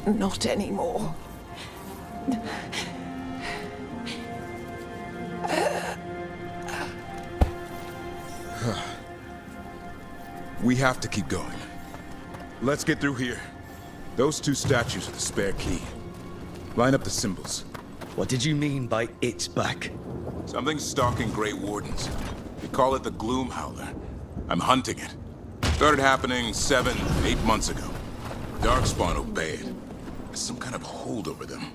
Not anymore. We have to keep going. Let's get through here. Those two statues are the spare key. Line up the symbols. What did you mean by it's back? Something's stalking Grey Wardens. We call it the Gloom Howler. I'm hunting it. Started happening 7, 8 months ago. Darkspawn obey it. There's some kind of hold over them.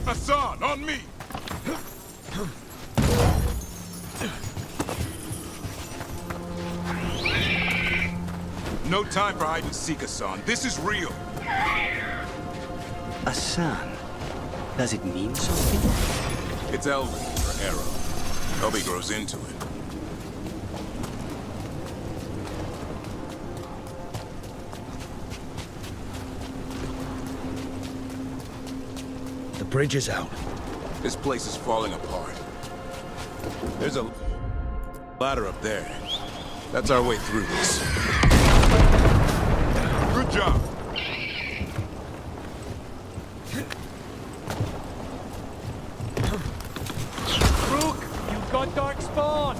Hassan, on me! No time for hide and seek, Hassan. This is real. Asan. Does it mean something? It's Elven for arrow. Toby grows into it. The bridge is out. This place is falling apart. There's a ladder up there. That's our way through this. Good job. Rook, you've got Darkspawn!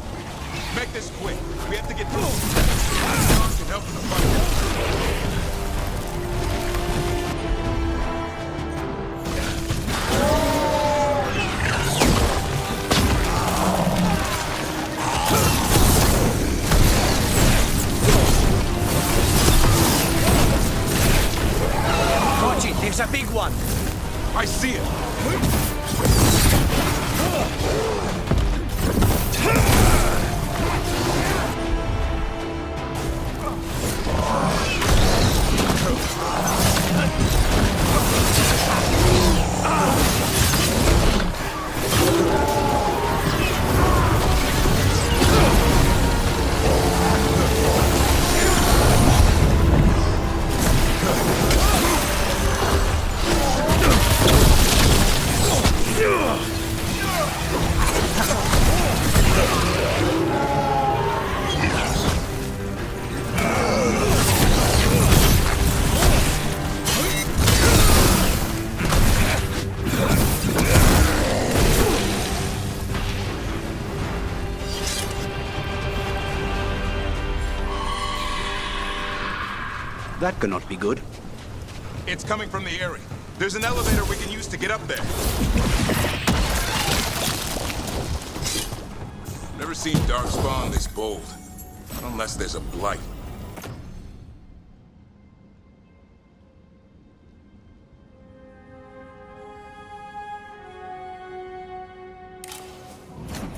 Make this quick. We have to get through. Hassan can help in the fight. Watch it, there's a big one! I see it. That cannot be good. It's coming from the area. There's an elevator we can use to get up there. Never seen Darkspawn this bold. Unless there's a blight.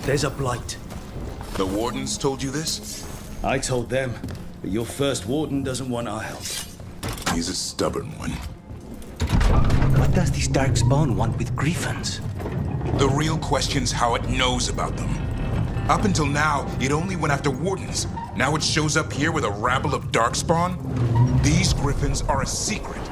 There's a blight. The Wardens told you this? I told them, but your first warden doesn't want our help. He's a stubborn one. What does this Darkspawn want with Griffins? The real question's how it knows about them. Up until now, it only went after Wardens. Now it shows up here with a rabble of Darkspawn? These Griffins are a secret.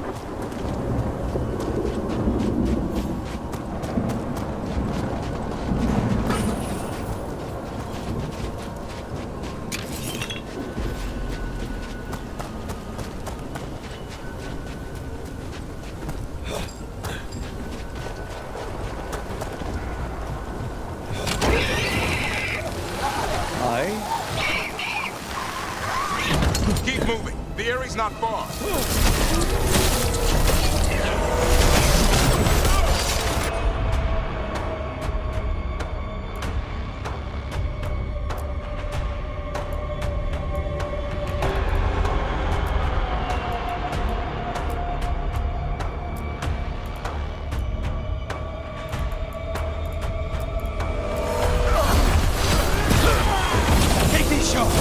Keep moving. The area's not far. Take this shot!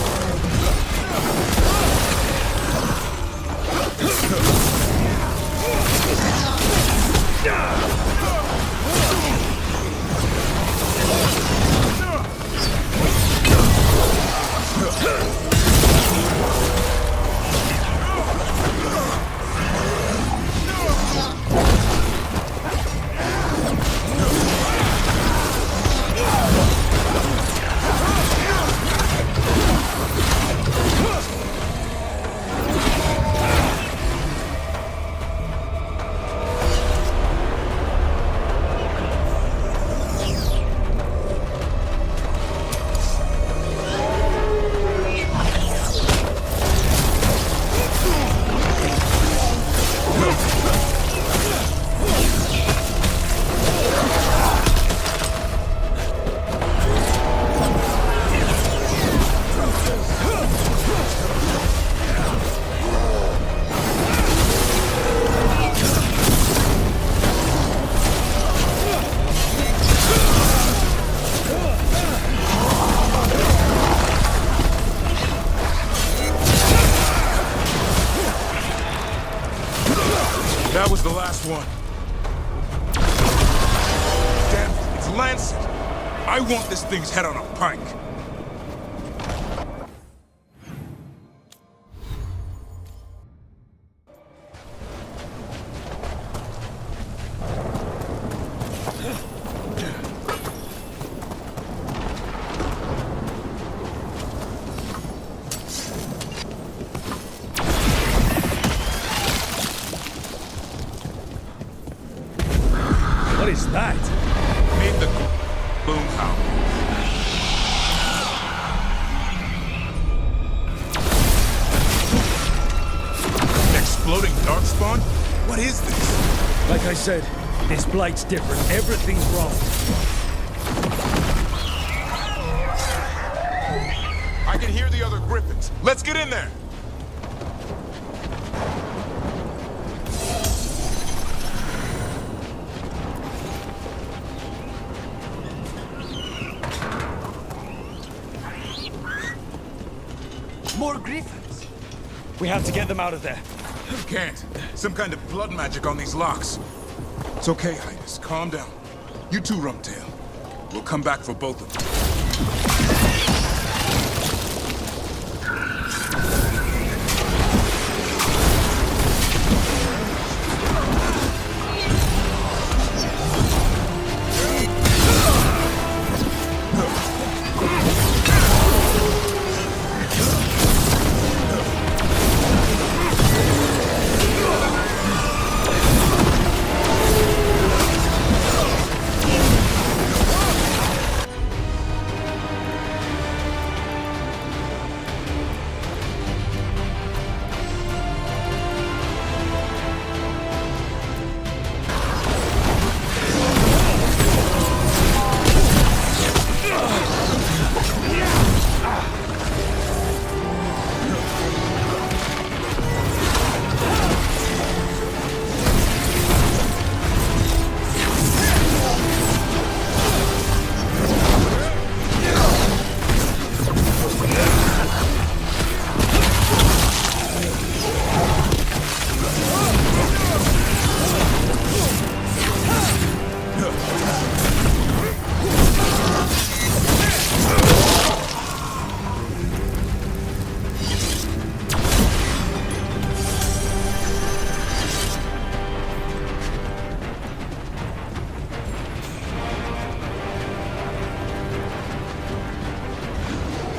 one. Damn it, it's Lancet. I want this thing's head on a pike. What is that? Made the boom howl. Exploding darkspawn? What is this? Like I said, this blight's different. Everything's wrong. I can hear the other griffins. Let's get in there. More griffins. We have to get them out of there. Can't. Some kind of blood magic on these locks. It's okay, Highness. Calm down. You too, Rumtail. We'll come back for both of them.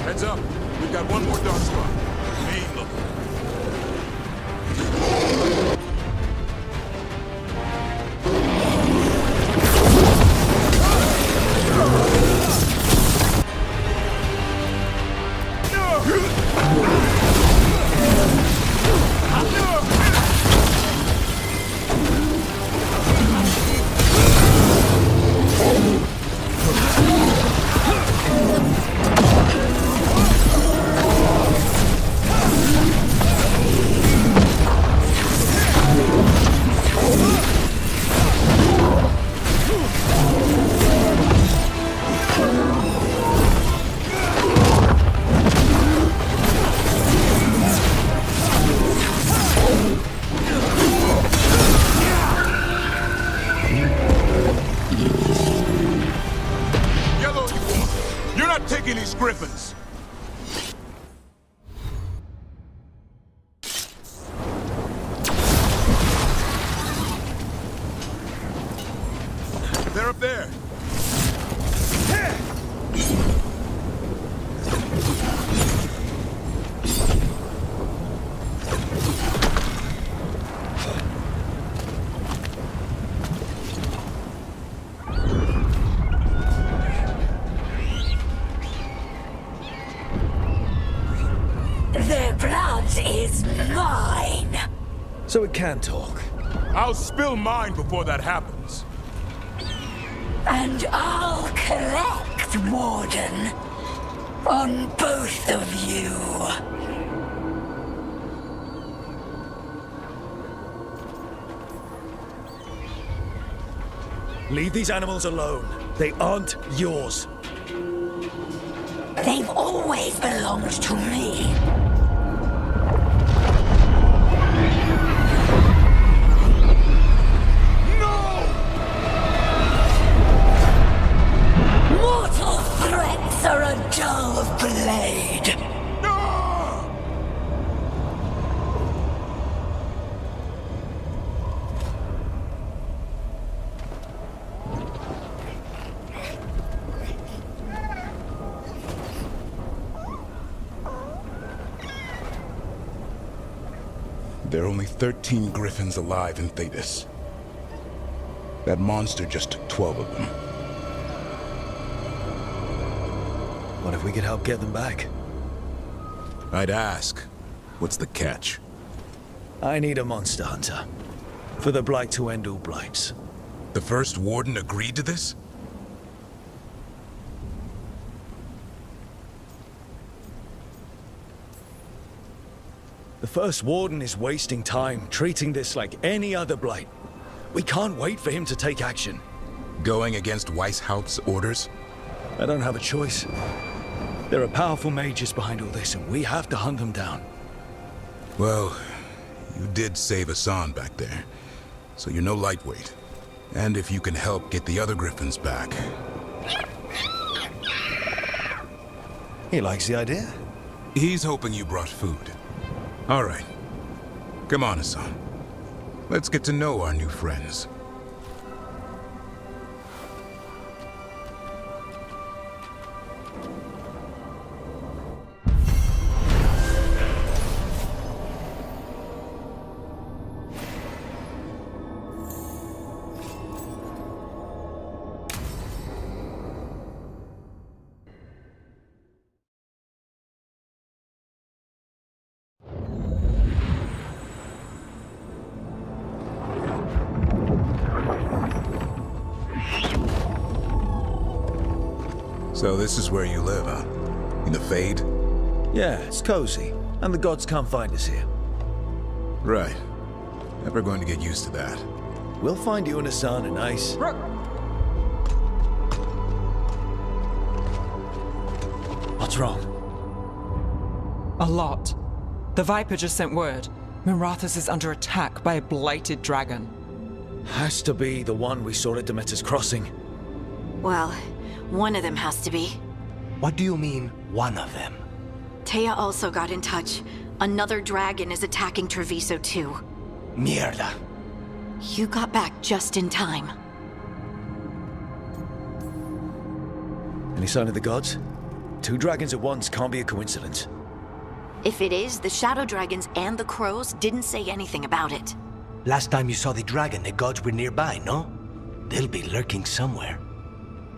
Heads up. We've got one more dark spot. Main look. Taking these griffins. They're up there. Their blood is mine. So it can talk. I'll spill mine before that happens. And I'll collect, Warden, on both of you. Leave these animals alone. They aren't yours. They've always belonged to me. There are only 13 griffins alive in Thedas. That monster just took 12 of them. What if we could help get them back? I'd ask, what's the catch? I need a monster hunter. For the Blight to end all blights. The first warden agreed to this? The first warden is wasting time, treating this like any other blight. We can't wait for him to take action. Going against Weishaupt's orders? I don't have a choice. There are powerful mages behind all this, and we have to hunt them down. Well, you did save Hassan back there, so you're no lightweight. And if you can help get the other griffins back... He likes the idea. He's hoping you brought food. All right. Come on, Hassan. Let's get to know our new friends. So this is where you live, huh? In the Fade? Yeah, it's cozy, and the gods can't find us here. Right. Never going to get used to that. We'll find you and Hassan a nice... Rook! What's wrong? A lot. The Viper just sent word. Mirathus is under attack by a blighted dragon. Has to be the one we saw at Demeter's Crossing. Well, one of them has to be. What do you mean, one of them? Taya also got in touch. Another dragon is attacking Treviso too. Mierda. You got back just in time. Any sign of the gods? 2 dragons at once can't be a coincidence. If it is, the Shadow Dragons and the Crows didn't say anything about it. Last time you saw the dragon, the gods were nearby, no? They'll be lurking somewhere.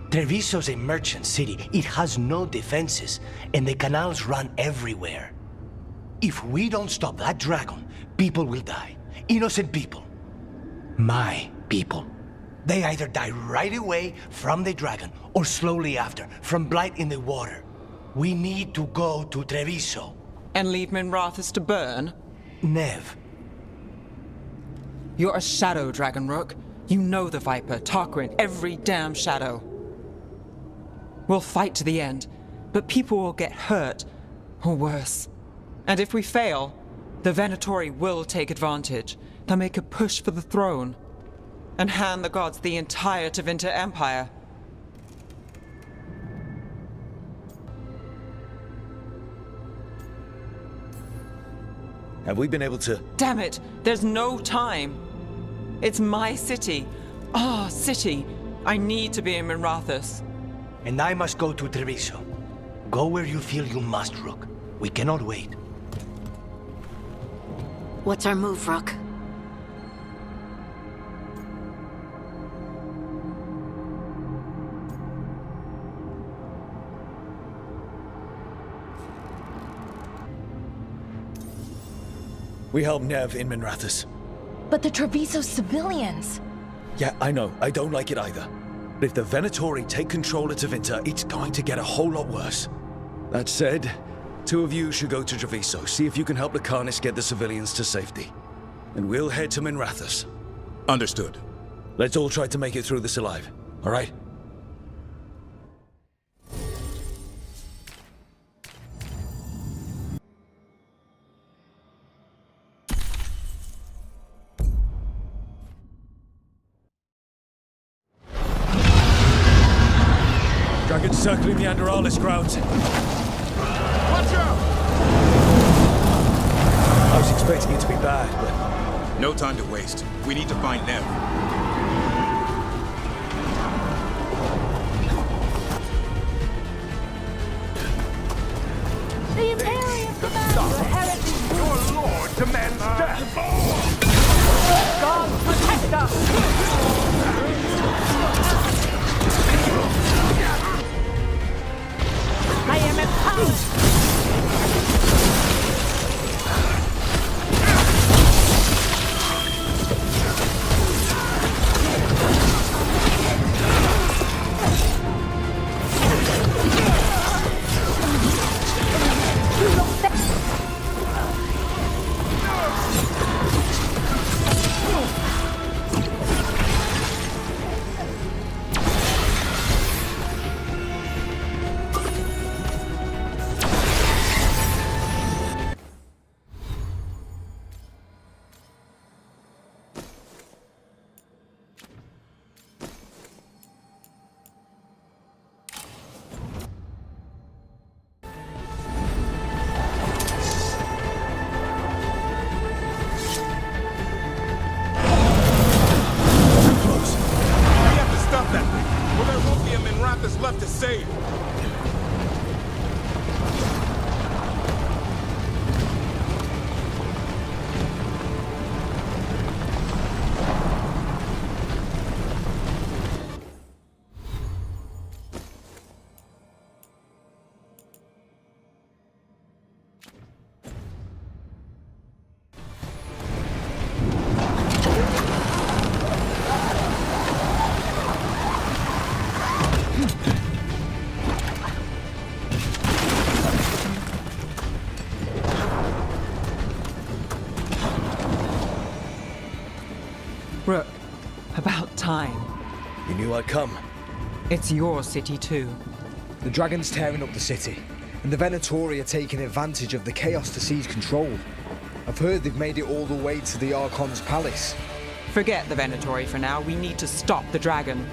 Treviso's a merchant city. It has no defenses, and the canals run everywhere. If we don't stop that dragon, people will die. Innocent people. My people. They either die right away from the dragon, or slowly after, from blight in the water. We need to go to Treviso. And leave Minrathus to burn? Nev. You're a shadow dragon, Rook. You know the Viper, Tarquin, every damn shadow. We'll fight to the end, but people will get hurt, or worse. And if we fail, the Venatori will take advantage. They'll make a push for the throne, and hand the gods the entire Tevinter Empire. Have we been able to... Damn it! There's no time! It's my city. Our city. I need to be in Minrathus. And I must go to Treviso. Go where you feel you must, Rook. We cannot wait. What's our move, Rook? We help Nev in Minrathus. But the Treviso civilians! Yeah, I know. I don't like it either. But if the Venatori take control of Tevinter, it's going to get a whole lot worse. That said, 2 of you should go to Treviso, see if you can help the Carnis get the civilians to safety. And we'll head to Minrathus. Understood. Let's all try to make it through this alive, all right? Dragons circling the Anderalis grounds. Watch out! I was expecting it to be bad, but... No time to waste. We need to find Nev. The Imperium commander, the heresy! Your lord demands death! Left to save. Rook, about time. You knew I'd come. It's your city too. The Dragon's tearing up the city, and the Venatori are taking advantage of the chaos to seize control. I've heard they've made it all the way to the Archon's palace. Forget the Venatori for now. We need to stop the dragon.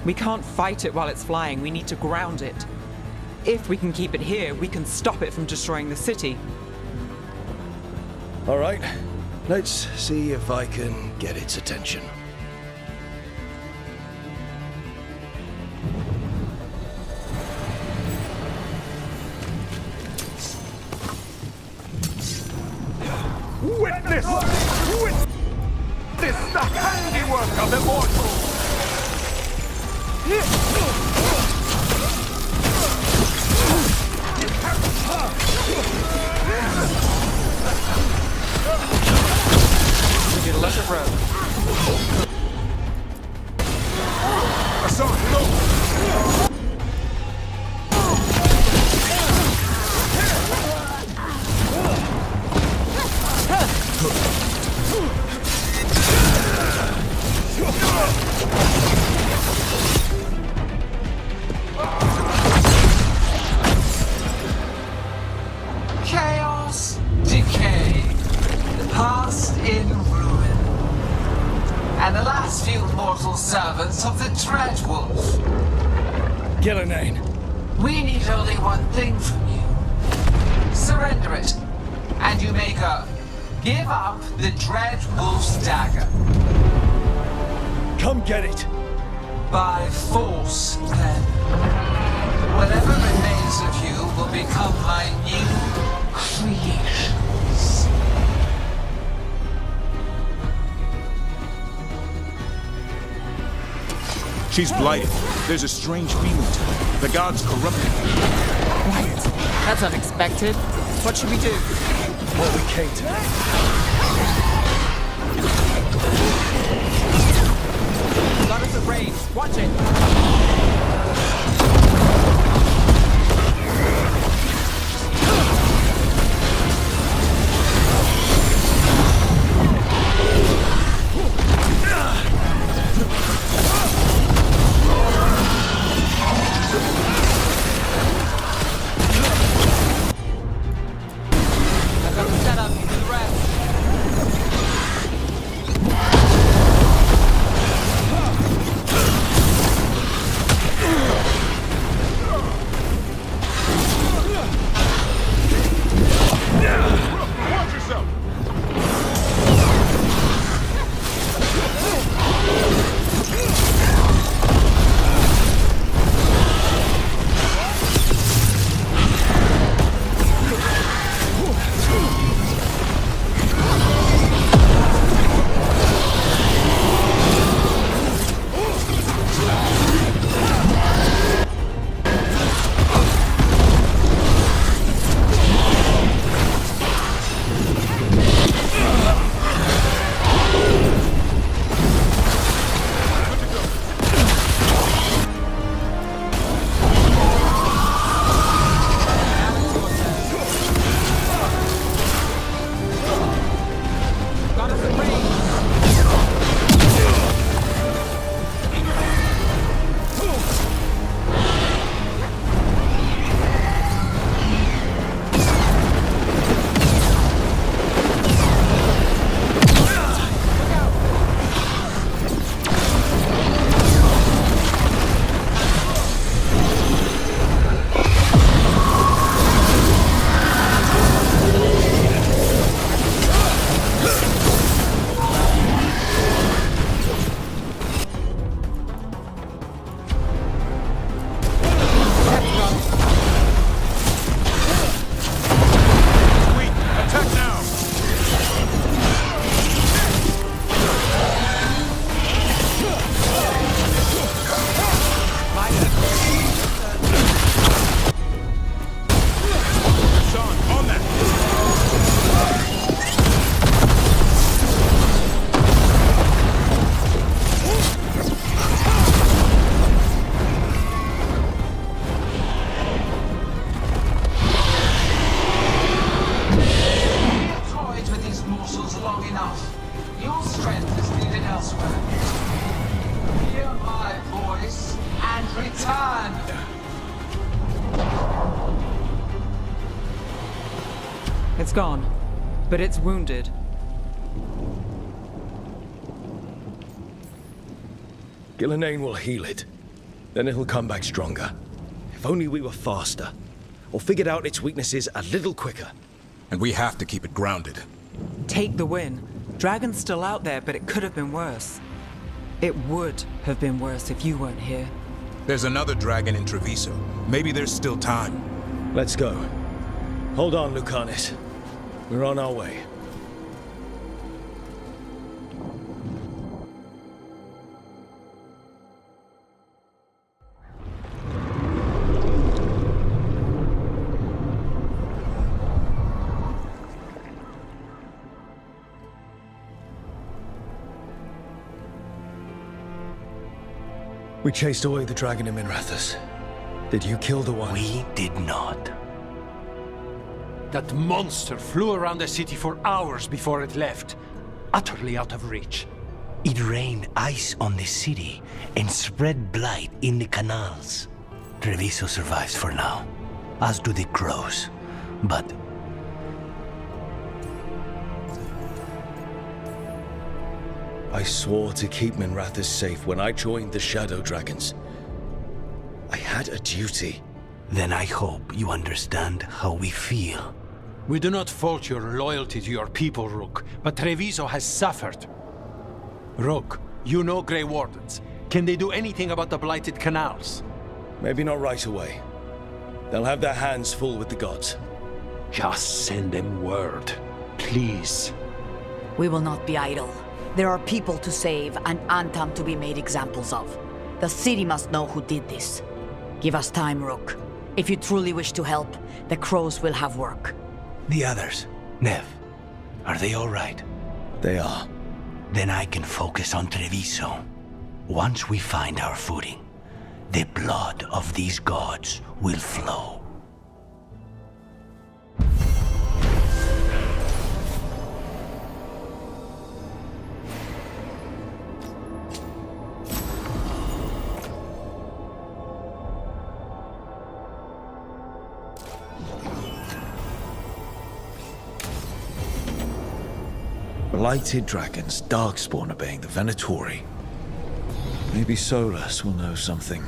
We can't fight it while it's flying. We need to ground it. If we can keep it here, we can stop it from destroying the city. All right, let's see if I can get its attention. Witness the handiwork of immortals! We need a lot of rope. Hassan, go! Chaos, decay, the past in ruin, and the last few mortal servants of the Dreadwolf. Gillenane. We need only one thing from you. Surrender it, and you may go. Give up the Dreadwolf's dagger. Come get it! By force, then. Whatever remains of you will become my new creations. She's blighted. There's a strange feeling to her. The gods corrupted her. Quiet. That's unexpected. What should we do? What we came to. Goddess of Rain, watch it! I've got the setup, do the rest. It's gone, but it's wounded. Gillenane will heal it. Then it'll come back stronger. If only we were faster. Or figured out its weaknesses a little quicker. And we have to keep it grounded. Take the win. Dragon's still out there, but it could have been worse. It would have been worse if you weren't here. There's another dragon in Treviso. Maybe there's still time. Let's go. Hold on, Lucanis. We're on our way. We chased away the dragon in Minrathous. Did you kill the one? We did not. That monster flew around the city for hours before it left, utterly out of reach. It rained ice on the city and spread blight in the canals. Treviso survives for now, as do the crows. But I swore to keep Minrathous safe when I joined the Shadow Dragons. I had a duty. then I hope you understand how we feel. We do not fault your loyalty to your people, Rook, but Treviso has suffered. Rook, you know Grey Wardens. Can they do anything about the blighted canals? Maybe not right away. They'll have their hands full with the gods. Just send them word, please. We will not be idle. There are people to save and Antam to be made examples of. The city must know who did this. Give us time, Rook. If you truly wish to help, the crows will have work. The others, Nev, are they all right? They are. Then I can focus on Treviso. Once we find our footing, the blood of these gods will flow. Blighted dragons, Darkspawn obeying the Venatori. Maybe Solus will know something.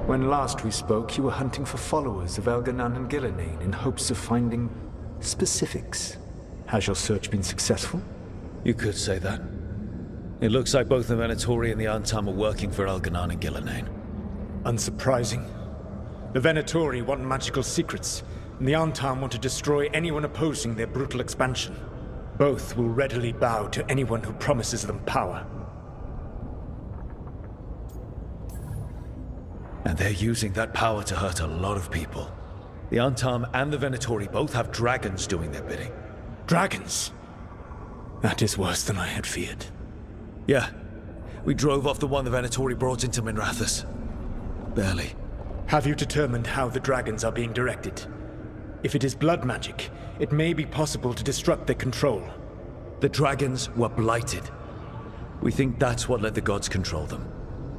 When last we spoke, you were hunting for followers of Elganan and Gillenane in hopes of finding specifics. Has your search been successful? You could say that. It looks like both the Venatori and the Antam are working for Elganan and Gillenane. Unsurprising. The Venatori want magical secrets, and the Antam want to destroy anyone opposing their brutal expansion. Both will readily bow to anyone who promises them power. And they're using that power to hurt a lot of people. The Antam and the Venatori both have dragons doing their bidding. Dragons? That is worse than I had feared. Yeah. We drove off the one the Venatori brought into Minrathous. Barely. Have you determined how the dragons are being directed? If it is blood magic, it may be possible to disrupt their control. The dragons were blighted. We think that's what let the gods control them.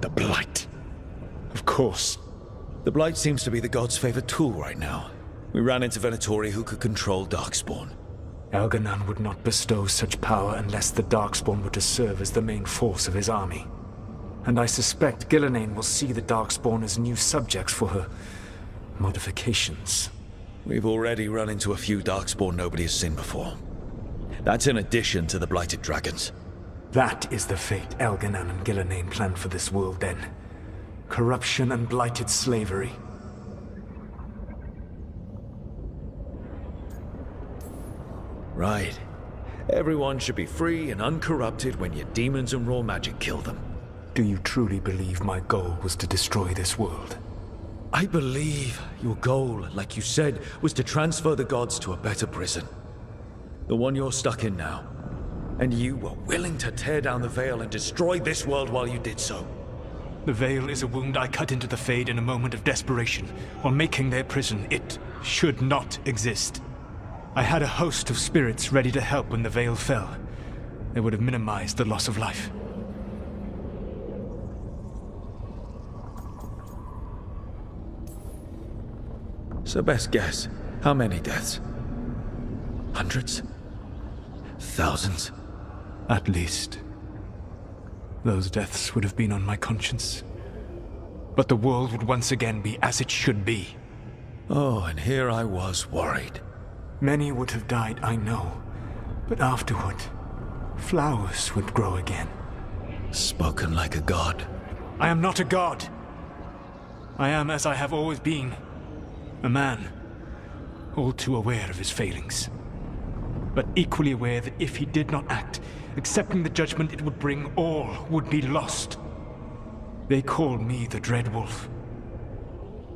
The blight. Of course. The blight seems to be the god's favorite tool right now. We ran into Venatori who could control Darkspawn. Elganan would not bestow such power unless the Darkspawn were to serve as the main force of his army. And I suspect Gillenane will see the Darkspawn as new subjects for her modifications. We've already run into a few Darkspawn nobody has seen before. That's in addition to the blighted dragons. That is the fate Elganan and Gillenane planned for this world then. Corruption and blighted slavery. Right. Everyone should be free and uncorrupted when your demons and raw magic kill them. Do you truly believe my goal was to destroy this world? I believe your goal, like you said, was to transfer the gods to a better prison. The one you're stuck in now. And you were willing to tear down the Veil and destroy this world while you did so. The Veil is a wound I cut into the Fade in a moment of desperation, while making their prison. It should not exist. I had a host of spirits ready to help when the Veil fell. They would have minimized the loss of life. So best guess, how many deaths? Hundreds? Thousands? At least. Those deaths would have been on my conscience. But the world would once again be as it should be. Oh, and here I was worried. Many would have died, I know. But afterward, flowers would grow again. Spoken like a god. I am not a god. I am as I have always been. A man. All too aware of his failings. But equally aware that if he did not act, accepting the judgment it would bring, all would be lost. They call me the Dread Wolf.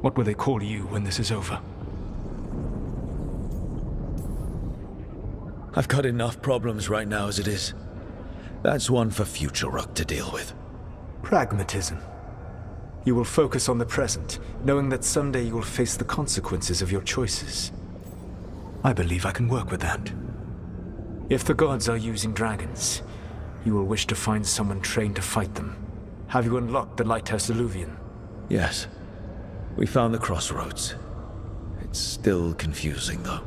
What will they call you when this is over? I've got enough problems right now as it is. That's one for future Rook to deal with. Pragmatism. You will focus on the present, knowing that someday you will face the consequences of your choices. I believe I can work with that. If the gods are using dragons, you will wish to find someone trained to fight them. Have you unlocked the Lighthouse Illuvian? Yes. We found the crossroads. It's still confusing, though.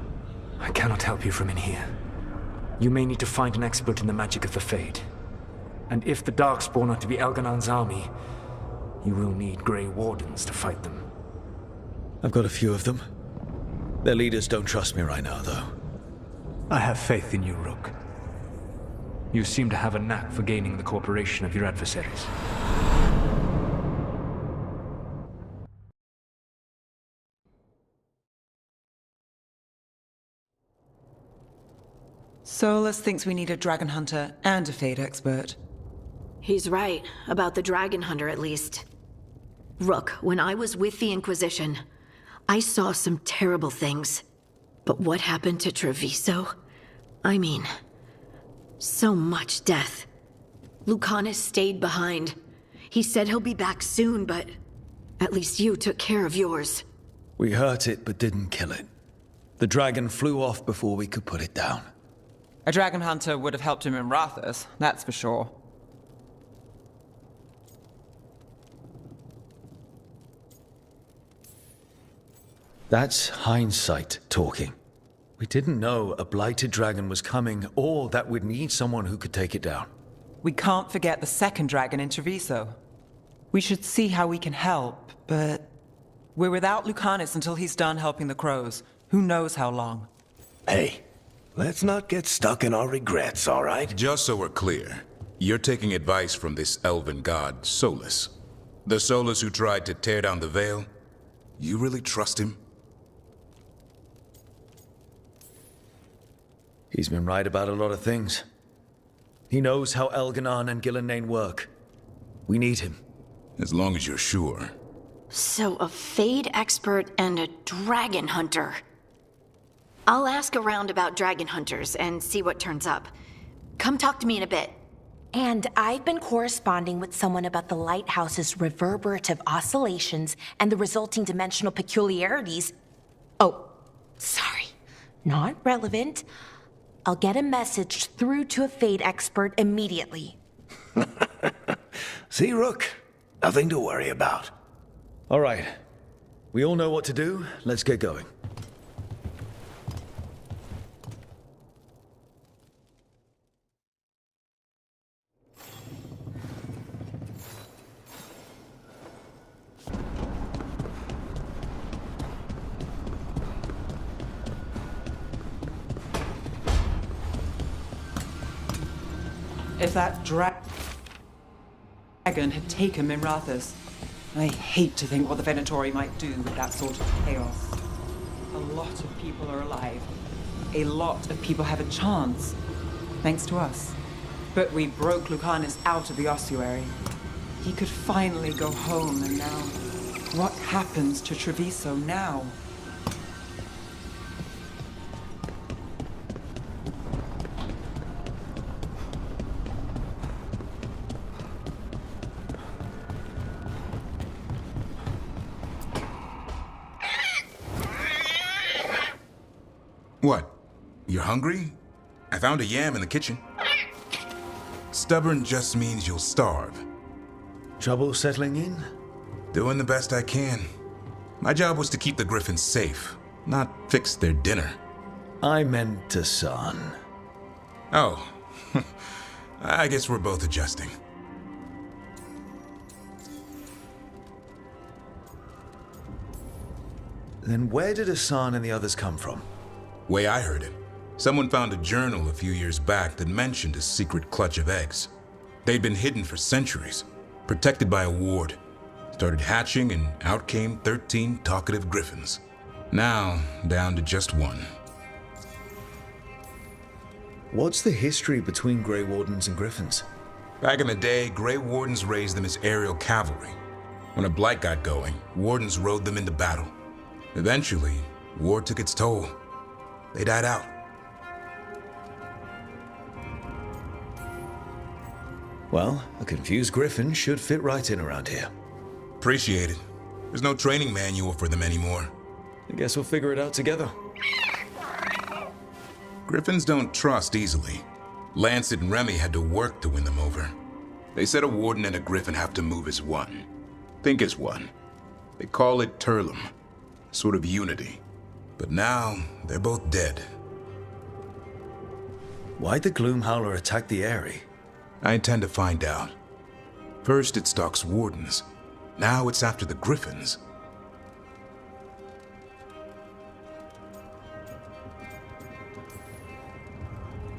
I cannot help you from in here. You may need to find an expert in the magic of the Fade. And if the Darkspawn are to be Elganon's army, you will need Grey Wardens to fight them. I've got a few of them. Their leaders don't trust me right now, though. I have faith in you, Rook. You seem to have a knack for gaining the cooperation of your adversaries. Solus thinks we need a dragon hunter and a Fade expert. He's right, about the dragon hunter at least. Rook, when I was with the Inquisition, I saw some terrible things. But what happened to Treviso? I mean, so much death. Lucanus stayed behind. He said he'll be back soon, but at least you took care of yours. We hurt it, but didn't kill it. The dragon flew off before we could put it down. A dragon hunter would have helped him in Rathas, that's for sure. That's hindsight talking. We didn't know a blighted dragon was coming, or that we'd need someone who could take it down. We can't forget the second dragon in Treviso. We should see how we can help, but we're without Lucanus until he's done helping the crows. Who knows how long? Hey, let's not get stuck in our regrets, all right? Just so we're clear, you're taking advice from this elven god, Solus. The Solus who tried to tear down the Veil? You really trust him? He's been right about a lot of things. He knows how Elganon and Gillenane work. We need him. As long as you're sure. So a Fade expert and a dragon hunter. I'll ask around about dragon hunters and see what turns up. Come talk to me in a bit. And I've been corresponding with someone about the lighthouse's reverberative oscillations and the resulting dimensional peculiarities. Oh, sorry. Not relevant. I'll get a message through to a Fade expert immediately. See, Rook? Nothing to worry about. All right. We all know what to do. Let's get going. If that dragon had taken Minrathous, I hate to think what the Venatori might do with that sort of chaos. A lot of people are alive. A lot of people have a chance, thanks to us. But we broke Lucanus out of the ossuary. He could finally go home, and now, what happens to Treviso now? What? You're hungry? I found a yam in the kitchen. Stubborn just means you'll starve. Trouble settling in? Doing the best I can. My job was to keep the Griffins safe, not fix their dinner. I meant Hassan. Oh. I guess we're both adjusting. Then where did Hassan and the others come from? Way I heard it, someone found a journal a few years back that mentioned a secret clutch of eggs. They'd been hidden for centuries, protected by a ward. Started hatching and out came 13 talkative griffins. Now, down to just one. What's the history between Grey Wardens and Griffins? Back in the day, Grey Wardens raised them as aerial cavalry. When a blight got going, Wardens rode them into battle. Eventually, war took its toll. They died out. Well, a confused Griffin should fit right in around here. Appreciate it. There's no training manual for them anymore. I guess we'll figure it out together. Griffins don't trust easily. Lancet and Remy had to work to win them over. They said a warden and a griffin have to move as one. Think as one. They call it Turlum. Sort of unity. But now, they're both dead. Why'd the Gloomhowler attack the Eyrie? I intend to find out. First it stalks wardens. Now it's after the griffins.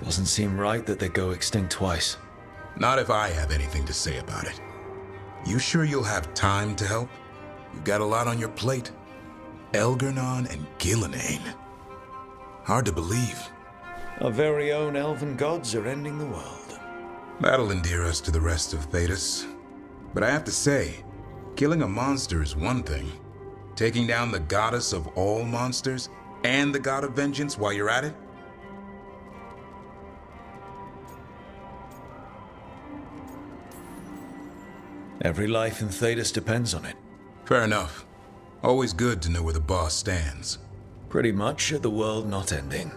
Doesn't seem right that they go extinct twice. Not if I have anything to say about it. You sure you'll have time to help? You've got a lot on your plate. Elgernon and Gillenane. Hard to believe. Our very own elven gods are ending the world. That'll endear us to the rest of Thedas. But I have to say, killing a monster is one thing. Taking down the goddess of all monsters and the god of vengeance while you're at it? Every life in Thedas depends on it. Fair enough. Always good to know where the boss stands. Pretty much at the world not ending.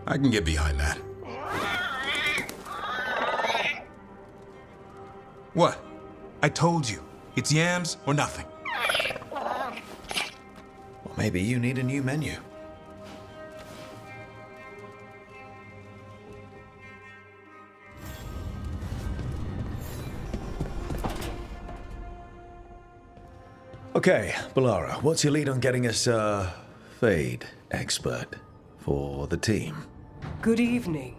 I can get behind that. What? I told you. It's yams or nothing. Or maybe you need a new menu. Okay, Balara, what's your lead on getting us a Fade expert for the team? Good evening.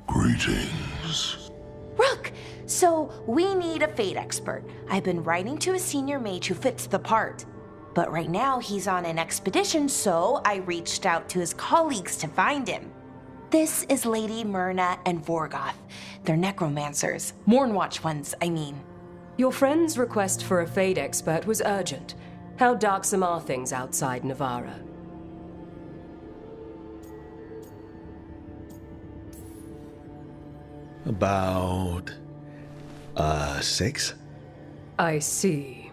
Greetings. Rook! So, we need a Fade expert. I've been writing to a senior mage who fits the part. But right now, he's on an expedition, so I reached out to his colleagues to find him. This is Lady Myrna and Vorgoth. They're necromancers. Mournwatch ones, I mean. Your friend's request for a Fade expert was urgent. How darksome are things outside Navarra? About... 6? I see.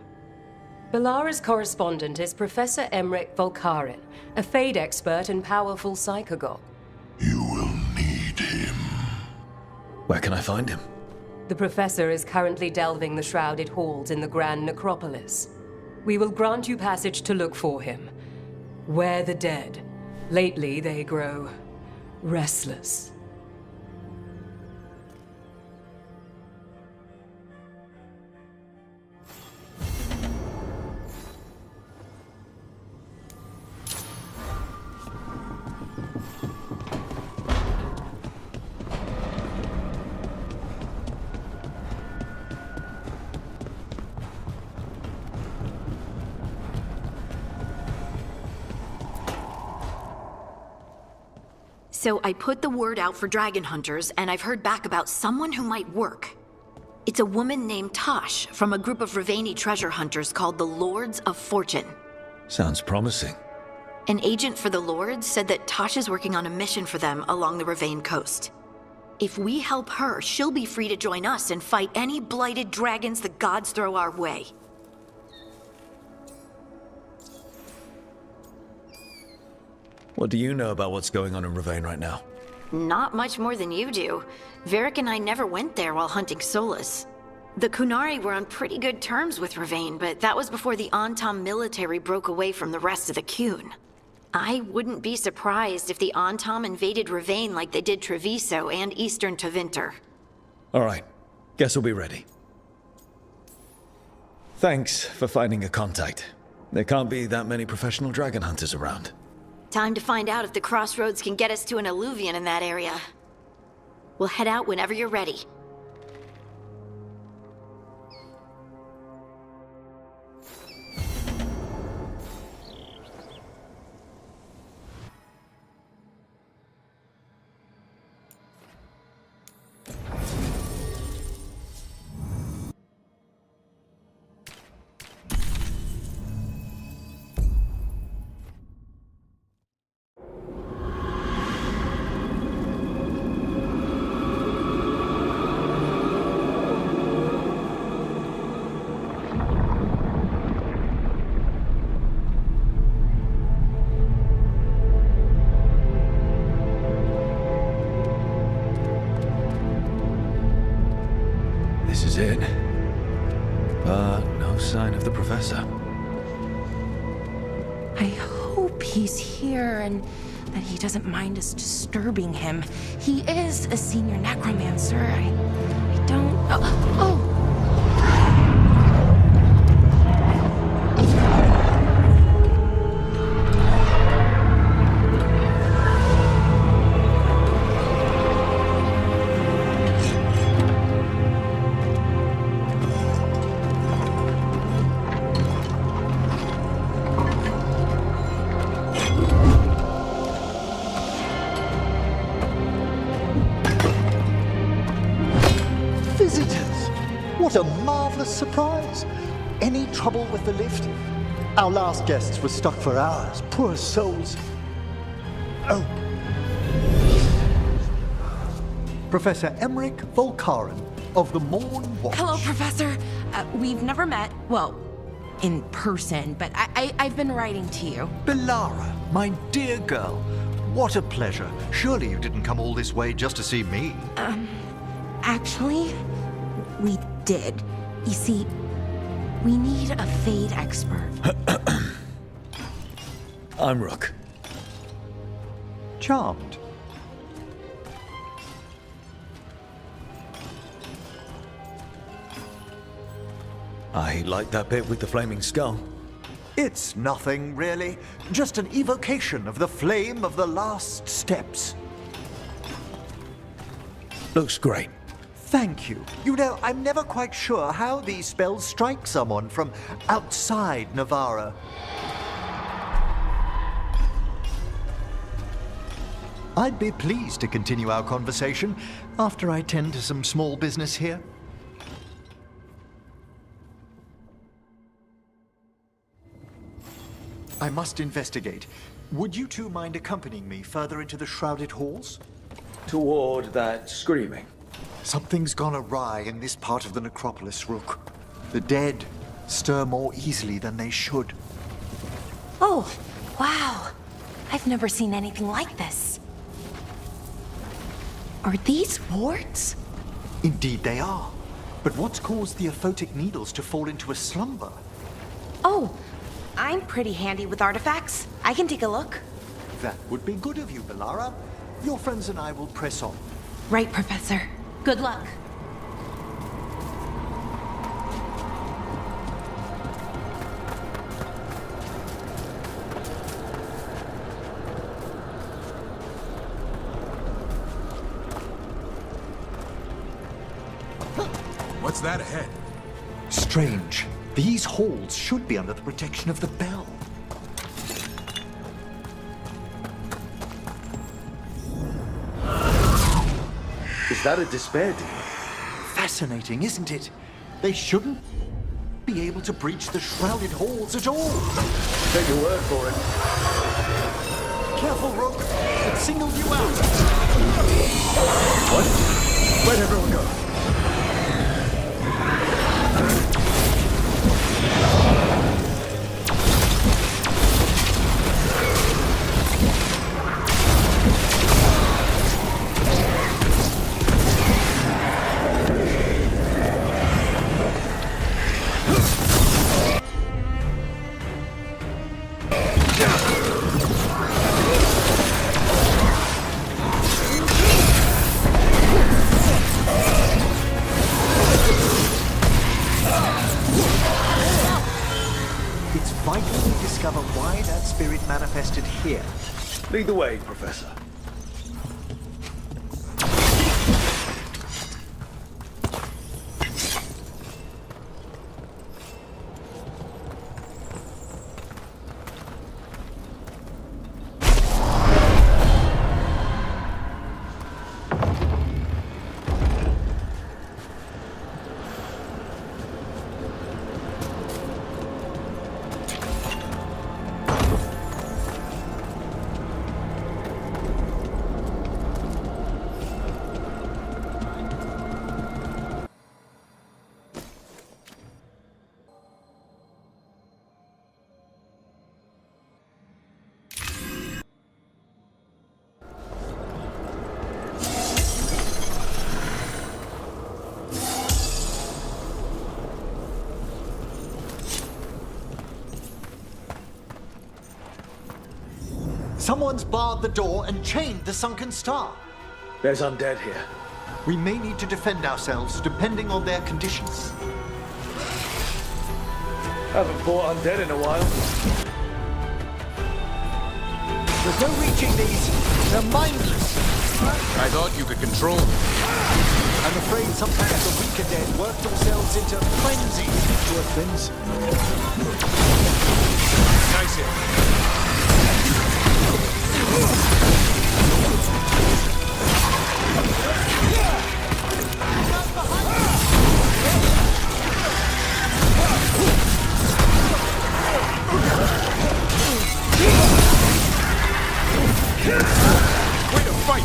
Balara's correspondent is Professor Emmerich Volkarin, a Fade expert and powerful psychogol. You will need him. Where can I find him? The Professor is currently delving the shrouded halls in the Grand Necropolis. We will grant you passage to look for him. Where the dead. Lately they grow restless. So I put the word out for dragon hunters, and I've heard back about someone who might work. It's a woman named Tosh from a group of Rivani treasure hunters called the Lords of Fortune. Sounds promising. An agent for the Lords said that Tosh is working on a mission for them along the Rivane coast. If we help her, she'll be free to join us and fight any blighted dragons the gods throw our way. What do you know about what's going on in Ravane right now? Not much more than you do. Varric and I never went there while hunting Solus. The Kunari were on pretty good terms with Ravane, but that was before the Antam military broke away from the rest of the Kun. I wouldn't be surprised if the Antam invaded Ravane like they did Treviso and Eastern Tevinter. All right. Guess we'll be ready. Thanks for finding a contact. There can't be that many professional dragon hunters around. Time to find out if the crossroads can get us to an alluvion in that area. We'll head out whenever you're ready. This is it. But no sign of the professor. I hope he's here and that he doesn't mind us disturbing him. He is a senior necromancer. I don't... Oh! Visitors! What a marvelous surprise! Any trouble with the lift? Our last guests were stuck for hours. Poor souls. Oh. Professor Emmerich Volkaren of the Morn Watch. Hello, Professor. We've never met, well, in person, but I've been writing to you. Belara, my dear girl. What a pleasure. Surely you didn't come all this way just to see me. Actually, we did. You see, we need a Fade expert. I'm Rook. Charmed. I like that bit with the flaming skull. It's nothing, really. Just an evocation of the flame of the last steps. Looks great. Thank you. You know, I'm never quite sure how these spells strike someone from outside Navarra. I'd be pleased to continue our conversation after I tend to some small business here. I must investigate. Would you two mind accompanying me further into the shrouded halls? Toward that screaming. Something's gone awry in this part of the necropolis, Rook. The dead stir more easily than they should. Oh, wow. I've never seen anything like this. Are these wards? Indeed they are. But what's caused the aphotic needles to fall into a slumber? Oh, I'm pretty handy with artifacts. I can take a look. That would be good of you, Belara. Your friends and I will press on. Right, Professor. Good luck. What's that ahead? Strange. These halls should be under the protection of the bell. Is that a despair demon? Fascinating, isn't it? They shouldn't be able to breach the shrouded halls at all. Take your word for it. Careful, Rook. It singled you out. What? Where'd everyone go? It's vital we discover why that spirit manifested here. Lead the way, Professor. Someone's barred the door and chained the sunken star. There's undead here. We may need to defend ourselves depending on their conditions. Haven't fought undead in a while. There's no reaching these. They're mindless. I thought you could control them. I'm afraid sometimes the weaker dead work themselves into frenzy. Poor things. Nice hit. Way to fight,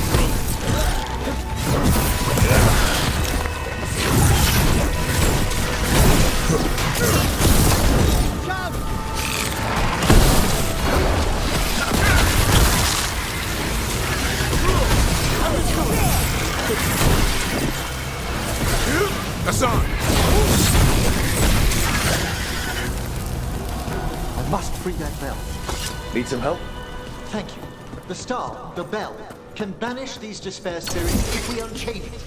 Rook! Hassan! I must free that bell. Need some help? Thank you. The star, the bell, can banish these despair spirits if we unchain it.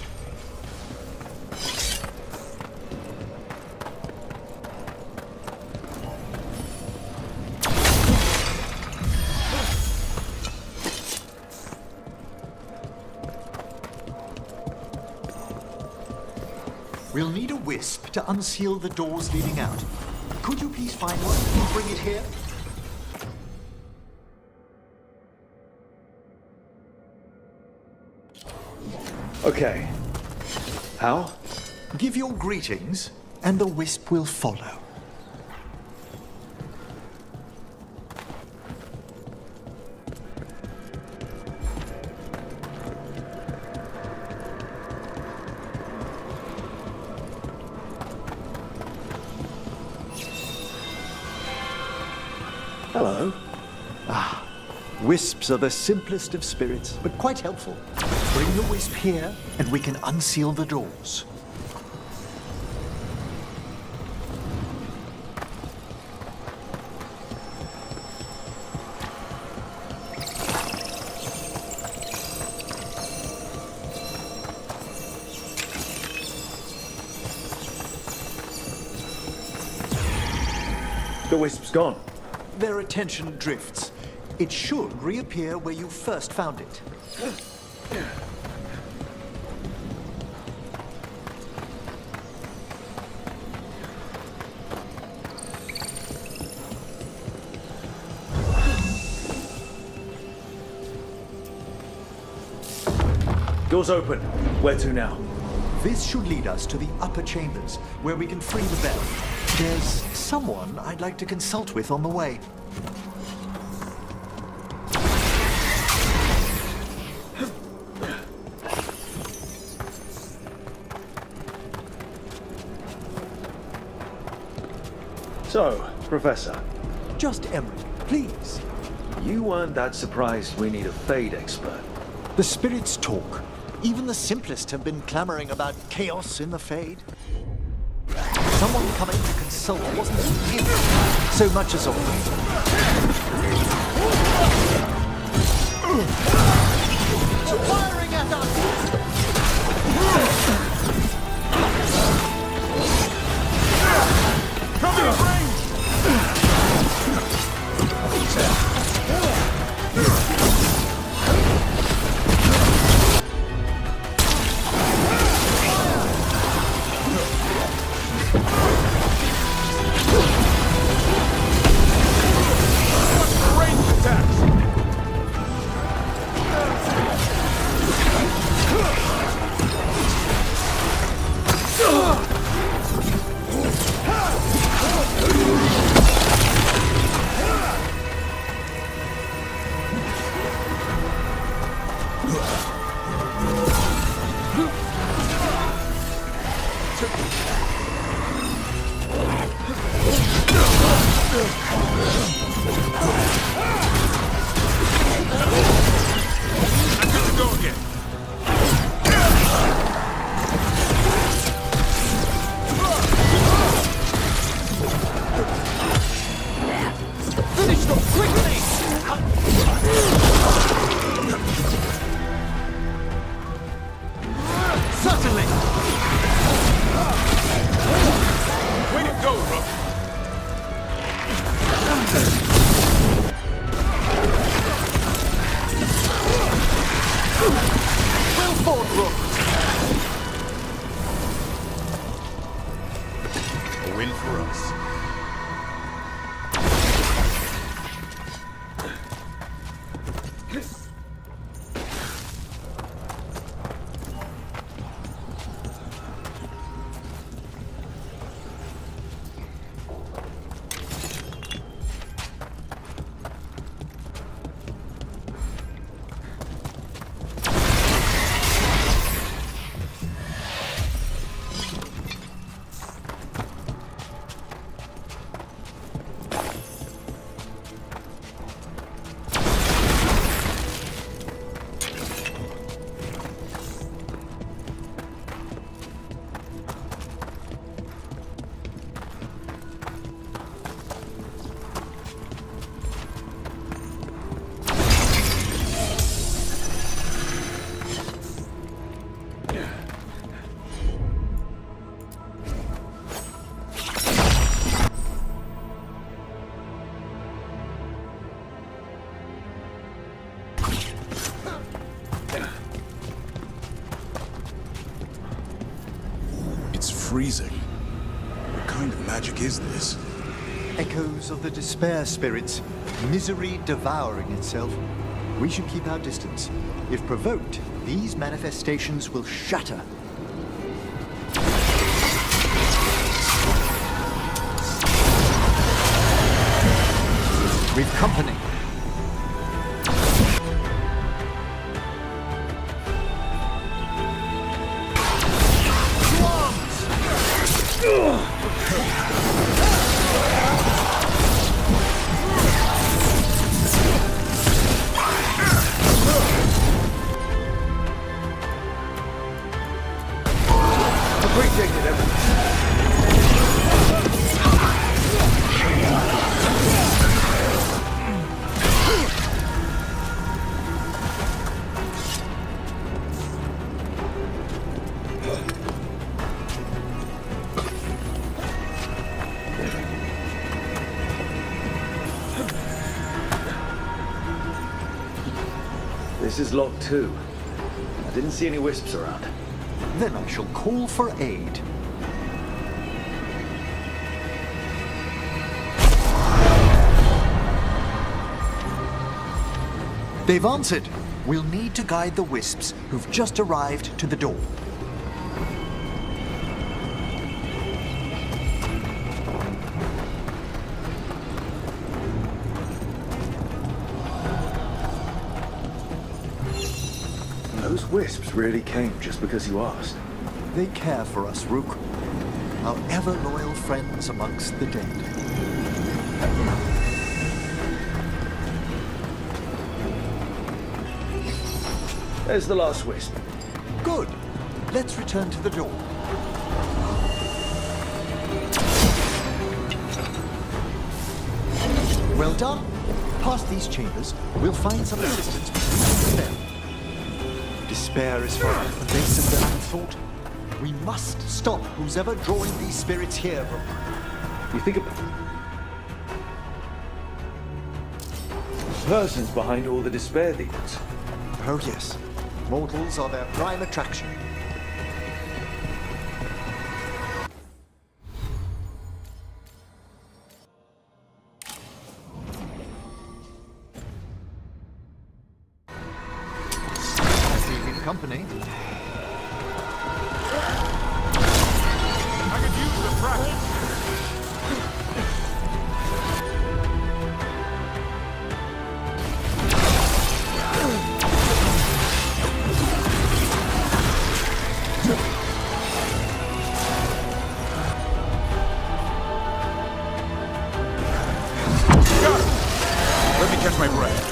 We'll need a wisp to unseal the doors leading out. Could you please find one and bring it here? Okay. How? Give your greetings, and the wisp will follow. Hello. Wisps are the simplest of spirits, but quite helpful. Bring the wisp here, and we can unseal the doors. The wisp's gone. Their attention drifts. It should reappear where you first found it. Door's open. Where to now? This should lead us to the upper chambers, where we can free the bell. There's someone I'd like to consult with on the way. So, Professor, Just Emmerich, please. you weren't that surprised we need a Fade expert. The spirits talk. Even the simplest have been clamoring about chaos in the Fade. Someone coming to console wasn't him so much as a firing at us! Cover the range! go, Rook. Well fought, Rook. A win for us. Freezing. What kind of magic is this? Echoes of the despair spirits, misery devouring itself. We should keep our distance. If provoked, these manifestations will shatter. We've company. This is locked too. I didn't see any wisps around. Then I shall call for aid. They've answered. We'll need to guide the wisps who've just arrived to the door. Those wisps really came just because you asked. They care for us, Rook. Our ever-loyal friends amongst the dead. There's the last wisp. Good. Let's return to the door. Well done. Past these chambers, we'll find some assistance between them. Despair is far more pervasive than I thought. We must stop who's ever drawing these spirits here, Rook. You think about the person's behind all the despair demons. Oh yes. Mortals are their prime attraction. Company. I could use the practice. Got it. Let me catch my breath.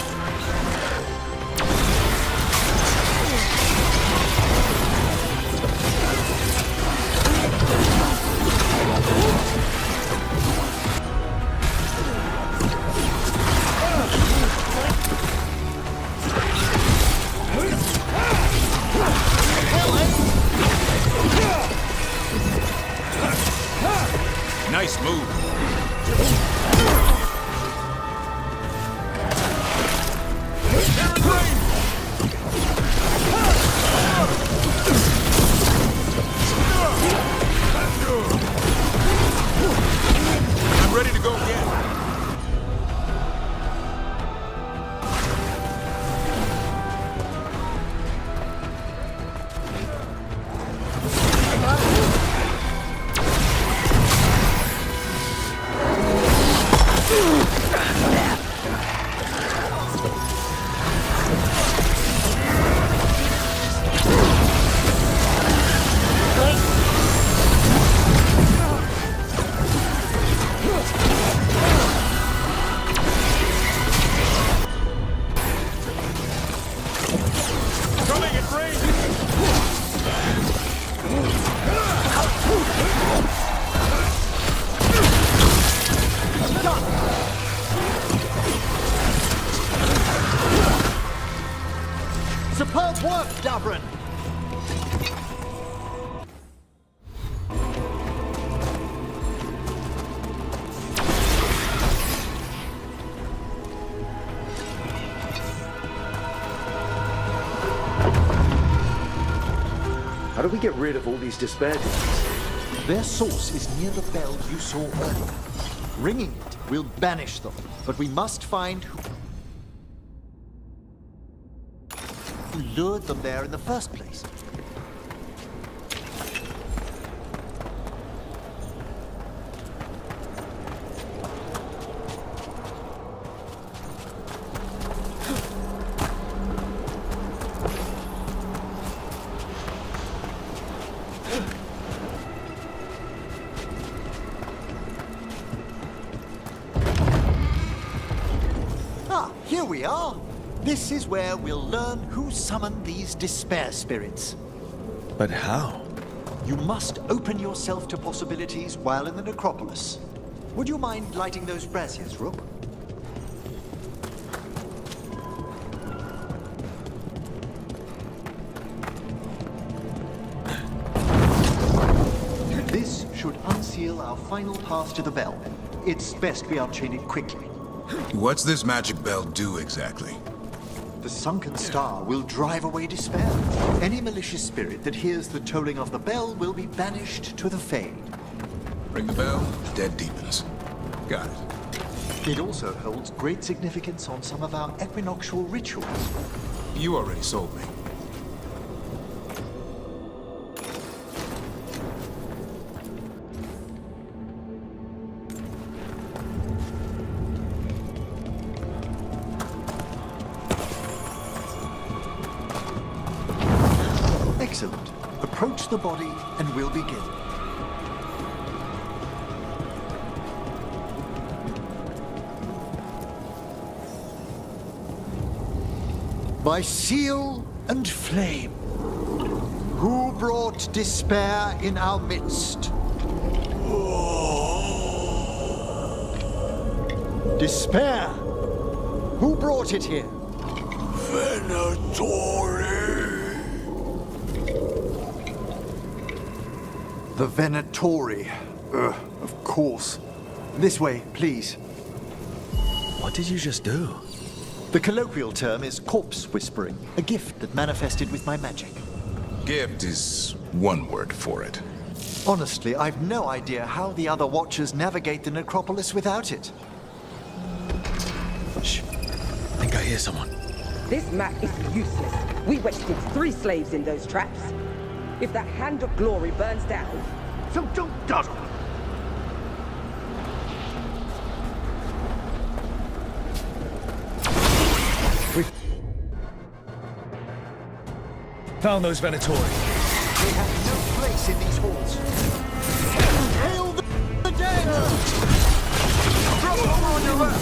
Nice move. Move. I'm ready to go again. Superb work, Davrin! How do we get rid of all these despair demons? Their source is near the bell you saw earlier. Ringing it will banish them, but we must find who lured them there in the first place. Here we are. This is where we'll learn who summoned these despair spirits. But how? You must open yourself to possibilities while in the necropolis. Would you mind lighting those braziers, Rook? This should unseal our final path to the bell. It's best we unchain it quickly. What's this magic bell do exactly? The sunken star will drive away despair. Any malicious spirit that hears the tolling of the bell will be banished to the Fade. Ring the bell, dead deepens. Got it. It also holds great significance on some of our equinoctial rituals. You already sold me. Excellent. Approach the body and we'll begin. By seal and flame, who brought despair in our midst? Despair! Who brought it here? The Venatori. Of course. This way, please. What did you just do? The colloquial term is corpse whispering, a gift that manifested with my magic. Gift is one word for it. Honestly, I've no idea how the other Watchers navigate the necropolis without it. Shh. I think I hear someone. This map is useless. We wasted 3 slaves in those traps. If that Hand of Glory burns down, So don't dawdle. Found those Venatori. They have no place in these halls. Hail the dead! Drop over on your left!